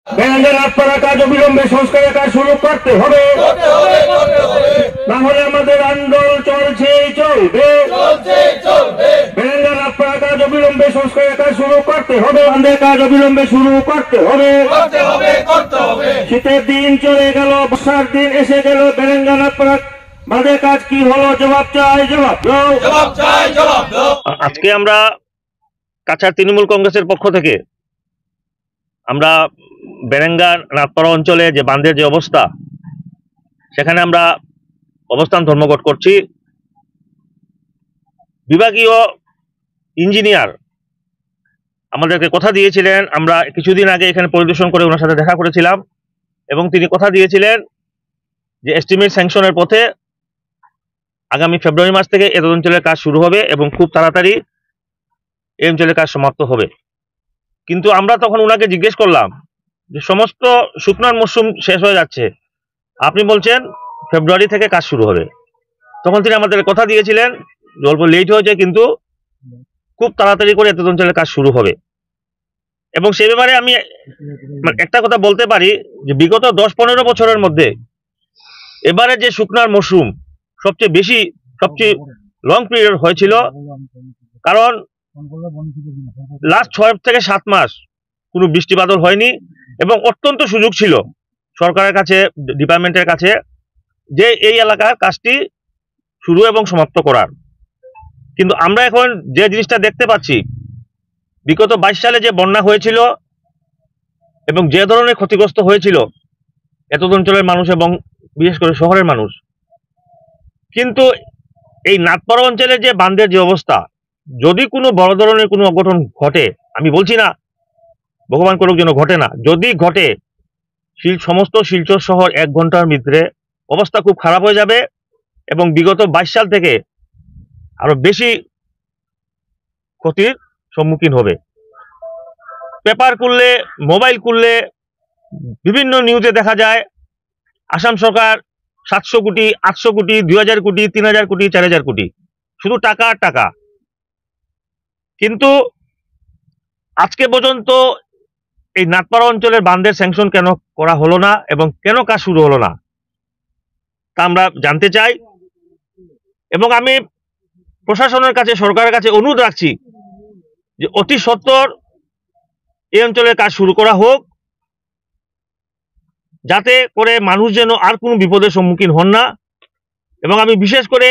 বেঙ্গল আপনারা কাজ অবিলম্বে সংস্কারের কাজ শুরু করতে হবে, না হলে আমাদের আন্দোলন চলবে। বেঙ্গল আপনারা কাজ অবিলম্বে সংস্কারের কাজ শুরু করতে হবে, আমাদের কাজ অবিলম্বে শুরু করতে হবে। শীতের দিন চলে গেল, বর্ষার দিন এসে গেল, বেঙ্গল আপনারা আমাদের কাজ কি হলো? জবাব চাই, জবাব দাও। আজকে আমরা কাছাড় তৃণমূল কংগ্রেসের পক্ষ থেকে আমরা বেরেঙ্গা নাথপাড়া অঞ্চলে যে বাঁধের যে অবস্থা, সেখানে আমরা অবস্থান ধর্মঘট করছি। বিভাগীয় ইঞ্জিনিয়ার আমাদেরকে কথা দিয়েছিলেন, আমরা কিছুদিন আগে এখানে পরিদর্শন করে ওনার সাথে দেখা করেছিলাম, এবং তিনি কথা দিয়েছিলেন যে এস্টিমেট স্যাংশনের পথে আগামী ফেব্রুয়ারি মাস থেকে এই অঞ্চলের কাজ শুরু হবে এবং খুব তাড়াতাড়ি এই অঞ্চলের কাজ সমাপ্ত হবে। কিন্তু আমরা তখন ওনাকে জিজ্ঞেস করলাম যে সমস্ত শুকনার মরশুম শেষ হয়ে যাচ্ছে, আপনি বলছেন ফেব্রুয়ারি থেকে কাজ শুরু হবে। তখন তিনি আমাদের কথা দিয়েছিলেন অল্প লেট হয়েছে, কিন্তু খুব তাড়াতাড়ি করে এত অঞ্চলের কাজ শুরু হবে। এবং সে ব্যাপারে আমি একটা কথা বলতে পারি যে বিগত 10-15 বছরের মধ্যে এবারে যে শুকনার মরশুম সবচেয়ে লং পিরিয়ড হয়েছিল, কারণ লাস্ট 6 থেকে 7 মাস কোনো বৃষ্টি বাদল হয়নি এবং অত্যন্ত সুযোগ ছিল সরকারের কাছে, ডিপার্টমেন্টের কাছে, যে এই এলাকার কাজটি শুরু এবং সমাপ্ত করার। কিন্তু আমরা এখন যে জিনিসটা দেখতে পাচ্ছি, বিগত 22 সালে যে বন্যা হয়েছিল এবং যে ধরনের ক্ষতিগ্রস্ত হয়েছিল এত অঞ্চলের মানুষ এবং বিশেষ করে শহরের মানুষ, কিন্তু এই নাথপাড়া অঞ্চলের যে বাঁধের যে অবস্থা, যদি কোনো বড় ধরনের কোনো অঘটন ঘটে, আমি বলছি না ভগবান করুক যেন ঘটে না, যদি ঘটে সমস্ত শিলচর শহর 1 ঘন্টার ভিতরে অবস্থা খুব খারাপ হয়ে যাবে এবং বিগত 22 সাল থেকে আরো বেশি ক্ষতির সম্মুখীন হবে। পেপার খুললে, মোবাইল খুললে বিভিন্ন নিউজে দেখা যায় আসাম সরকার 700 কোটি, 800 কোটি, 2000 কোটি, 3000 কোটি, 4000 কোটি, শুধু টাকা আর টাকা। কিন্তু আজকে পর্যন্ত এই নাথপাড়া অঞ্চলের বাঁধের স্যাংশন কেন করা হলো না এবং কেন কাজ শুরু হলো না তা আমরা জানতে চাই। এবং আমি প্রশাসনের কাছে, সরকারের কাছে অনুরোধ রাখছি যে অতি সত্বর এই অঞ্চলের কাজ শুরু করা হোক, যাতে করে মানুষ যেন আর কোনো বিপদের সম্মুখীন হন না। এবং আমি বিশেষ করে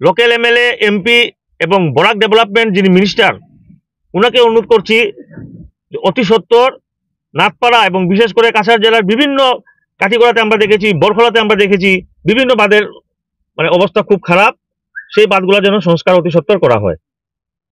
লোকাল এমএলএ, এমপি এবং বরাক ডেভেলপমেন্ট যিনি মিনিস্টার, ওনাকে অনুরোধ করছি যে অতি সত্বর নাথপাড়া এবং বিশেষ করে কাছাড় জেলার বিভিন্ন কাঠিগড়াতে আমরা দেখেছি, বরখলাতে আমরা দেখেছি বিভিন্ন বাঁধের অবস্থা খুব খারাপ, সেই বাঁধগুলো যেন সংস্কার অতি সত্বর করা হয়।